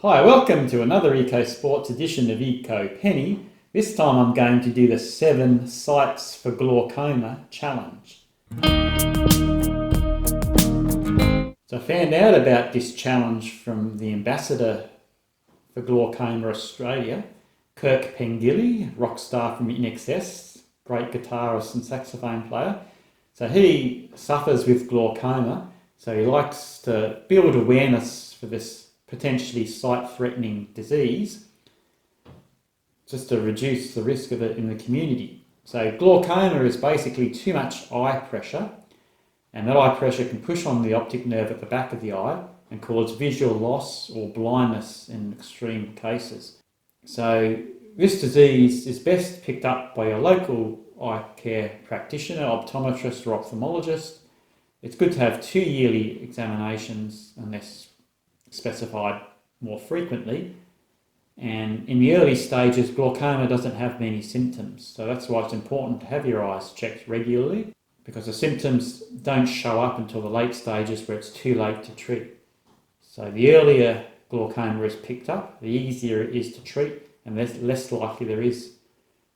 Hi, welcome to another Eco Sports edition of ecopenny. This time I'm going to do the 7 sights for glaucoma challenge. So I found out about this challenge from the ambassador for Glaucoma Australia, Kirk Pengilly, rock star from INXS, great guitarist and saxophone player. So he suffers with glaucoma, so he likes to build awareness for this potentially sight-threatening disease, just to reduce the risk of it in the community. So glaucoma is basically too much eye pressure, and that eye pressure can push on the optic nerve at the back of the eye and cause visual loss or blindness in extreme cases. So this disease is best picked up by your local eye care practitioner, optometrist or ophthalmologist. It's good to have 2 yearly examinations unless specified more frequently, and in the early stages glaucoma doesn't have many symptoms, so that's why it's important to have your eyes checked regularly, because the symptoms don't show up until the late stages where it's too late to treat. So the earlier glaucoma is picked up, the easier it is to treat and less likely there is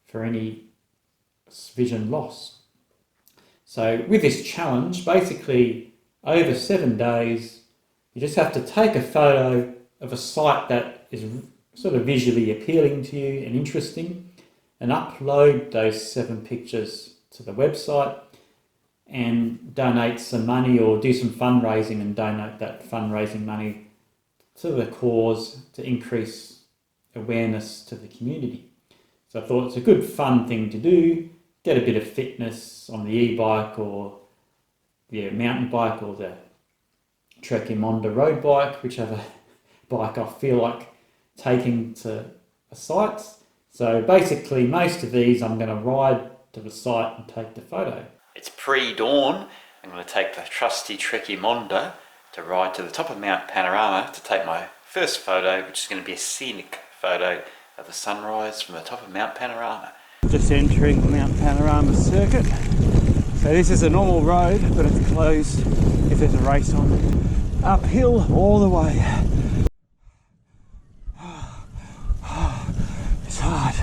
for any vision loss. So with this challenge, basically over 7 days you just have to take a photo of a sight that is sort of visually appealing to you and interesting, and upload those 7 pictures to the website and donate some money, or do some fundraising and donate that fundraising money to the cause to increase awareness to the community. So I thought it's a good fun thing to do, get a bit of fitness on the e-bike or the mountain bike or the trekking Honda road bike, whichever bike I feel like taking to a site. So basically most of these I'm going to ride to the site and take the photo. It's pre-dawn. I'm going to take the trusty Trekkie Honda to ride to the top of Mount Panorama to take my first photo, which is going to be a scenic photo of the sunrise from the top of Mount Panorama. Just entering the Mount Panorama circuit. So this is a normal road, but it's closed if there's a race on. Uphill all the way. It's hard.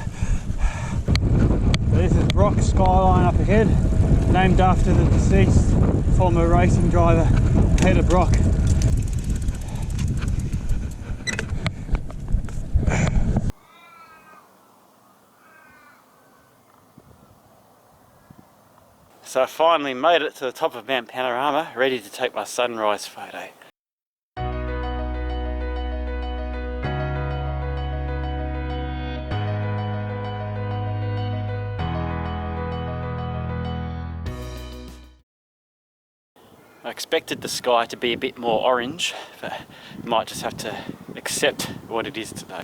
So this is Bathurst Skyline up ahead, named after the deceased former racing driver Peter Brock. So I finally made it to the top of Mount Panorama, ready to take my sunrise photo. I expected the sky to be a bit more orange, but you might just have to accept what it is today.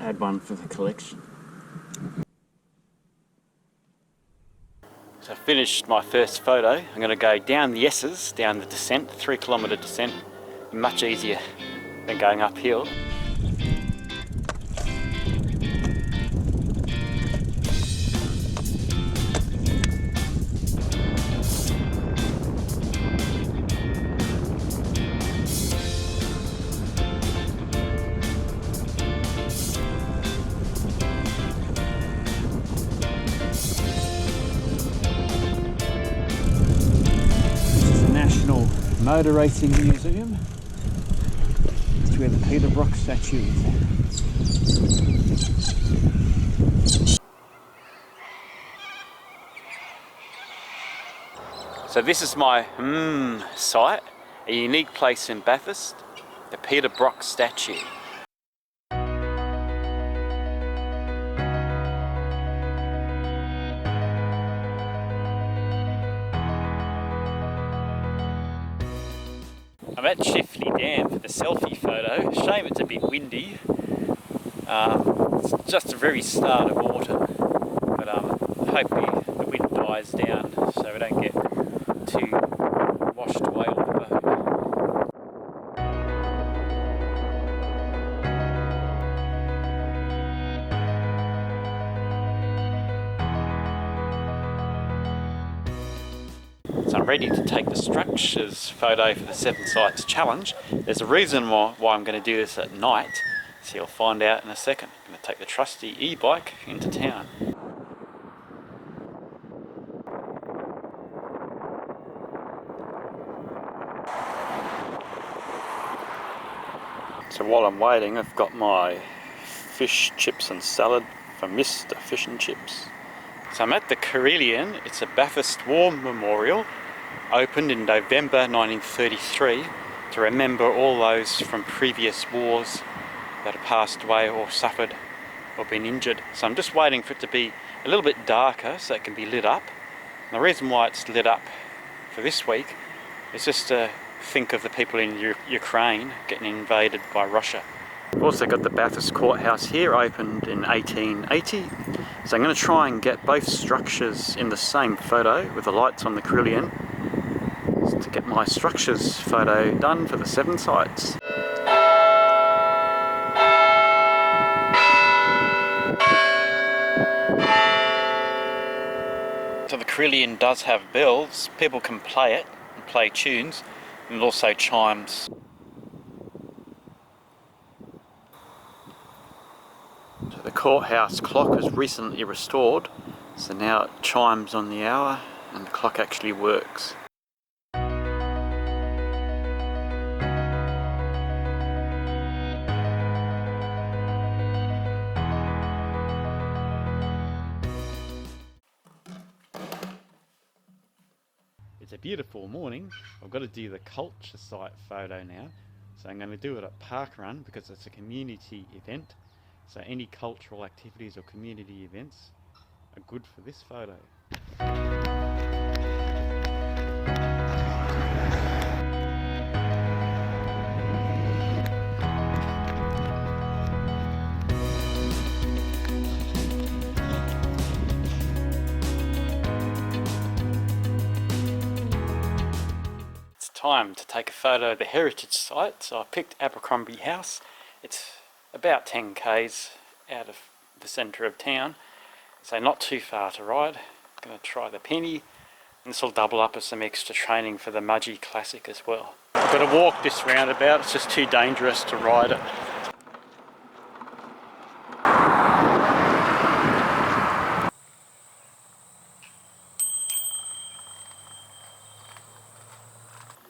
Add one for the collection. So I finished my first photo. I'm going to go down the S's, down the descent, 3 kilometre descent. Much easier than going uphill. Motor Racing Museum. It's where the Peter Brock statue is. So this is my site, a unique place in Bathurst, the Peter Brock statue. I'm at Chifley Dam for the selfie photo. Shame it's a bit windy. It's just the very start of autumn, but hopefully the wind dies down so we don't get too washed away on the boat. So I'm ready to take the structures photo for the 7 Sights challenge. There's a reason why I'm going to do this at night, so you'll find out in a second. I'm going to take the trusty e-bike into town. So while I'm waiting, I've got my fish, chips and salad from Mr. Fish and Chips. So I'm at the Carillon. It's a Bathurst War memorial, opened in November 1933 to remember all those from previous wars that have passed away or suffered or been injured. So I'm just waiting for it to be a little bit darker so it can be lit up. And the reason why it's lit up for this week is just to think of the people in Ukraine getting invaded by Russia. We've also got the Bathurst Courthouse here, opened in 1880. So I'm going to try and get both structures in the same photo with the lights on the Carillon to get my structures photo done for the 7 Sights. So the Carillon does have bells. People can play it and play tunes, and also chimes. So the courthouse clock is recently restored, so now it chimes on the hour and the clock actually works. It's a beautiful morning. I've got to do the culture site photo now, so I'm going to do it at Park Run because it's a community event. So any cultural activities or community events are good for this photo. It's time to take a photo of the heritage site, so I picked Abercrombie House. It's about 10 k's out of the centre of town, so not too far to ride. I'm going to try the penny, and this will double up as some extra training for the Mudgee Classic as well. I've got to walk this roundabout, it's just too dangerous to ride it.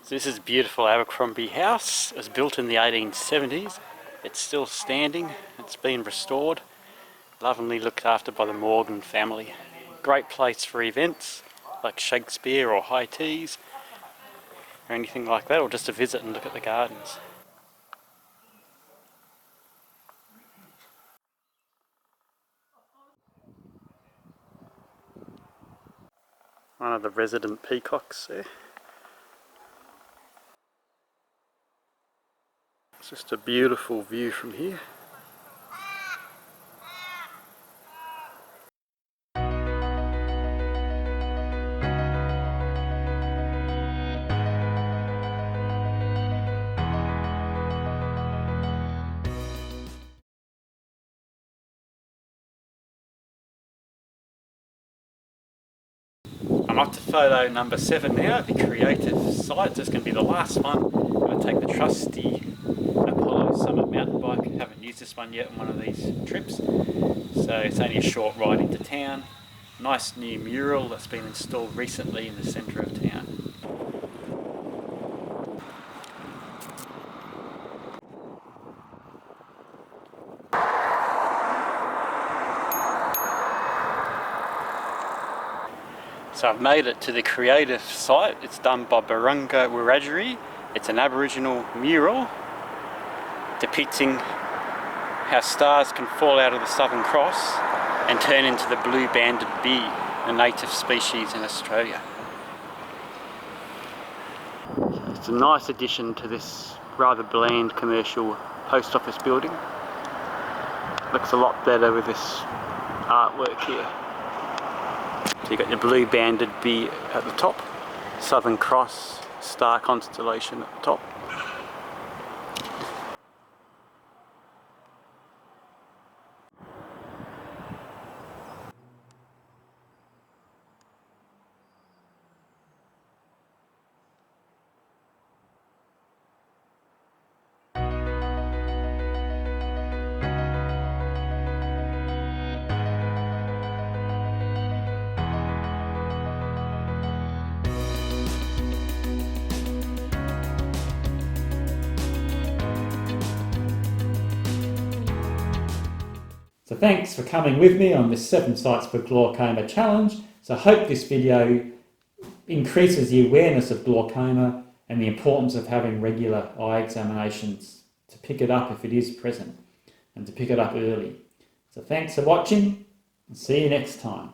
So this is a beautiful Abercrombie house. It was built in the 1870s. It's still standing, it's been restored, lovingly looked after by the Morgan family. Great place for events like Shakespeare or high teas or anything like that, or just to visit and look at the gardens. One of the resident peacocks there. It's just a beautiful view from here. I'm up to photo number 7 now, the creative site. It's going to be the last one. I'm going to take the trusty Apollo Summit mountain bike. Haven't used this one yet on one of these trips, so it's only a short ride into town. Nice new mural that's been installed recently in the centre of town. So I've made it to the creative site. It's done by Barunga Wiradjuri. It's an Aboriginal mural depicting how stars can fall out of the Southern Cross and turn into the blue-banded bee, a native species in Australia. It's a nice addition to this rather bland commercial post office building. Looks a lot better with this artwork here. So you've got your blue-banded bee at the top, Southern Cross, star constellation at the top. So thanks for coming with me on this 7 sites for glaucoma challenge. So I hope this video increases the awareness of glaucoma and the importance of having regular eye examinations to pick it up if it is present and to pick it up early. So thanks for watching and see you next time.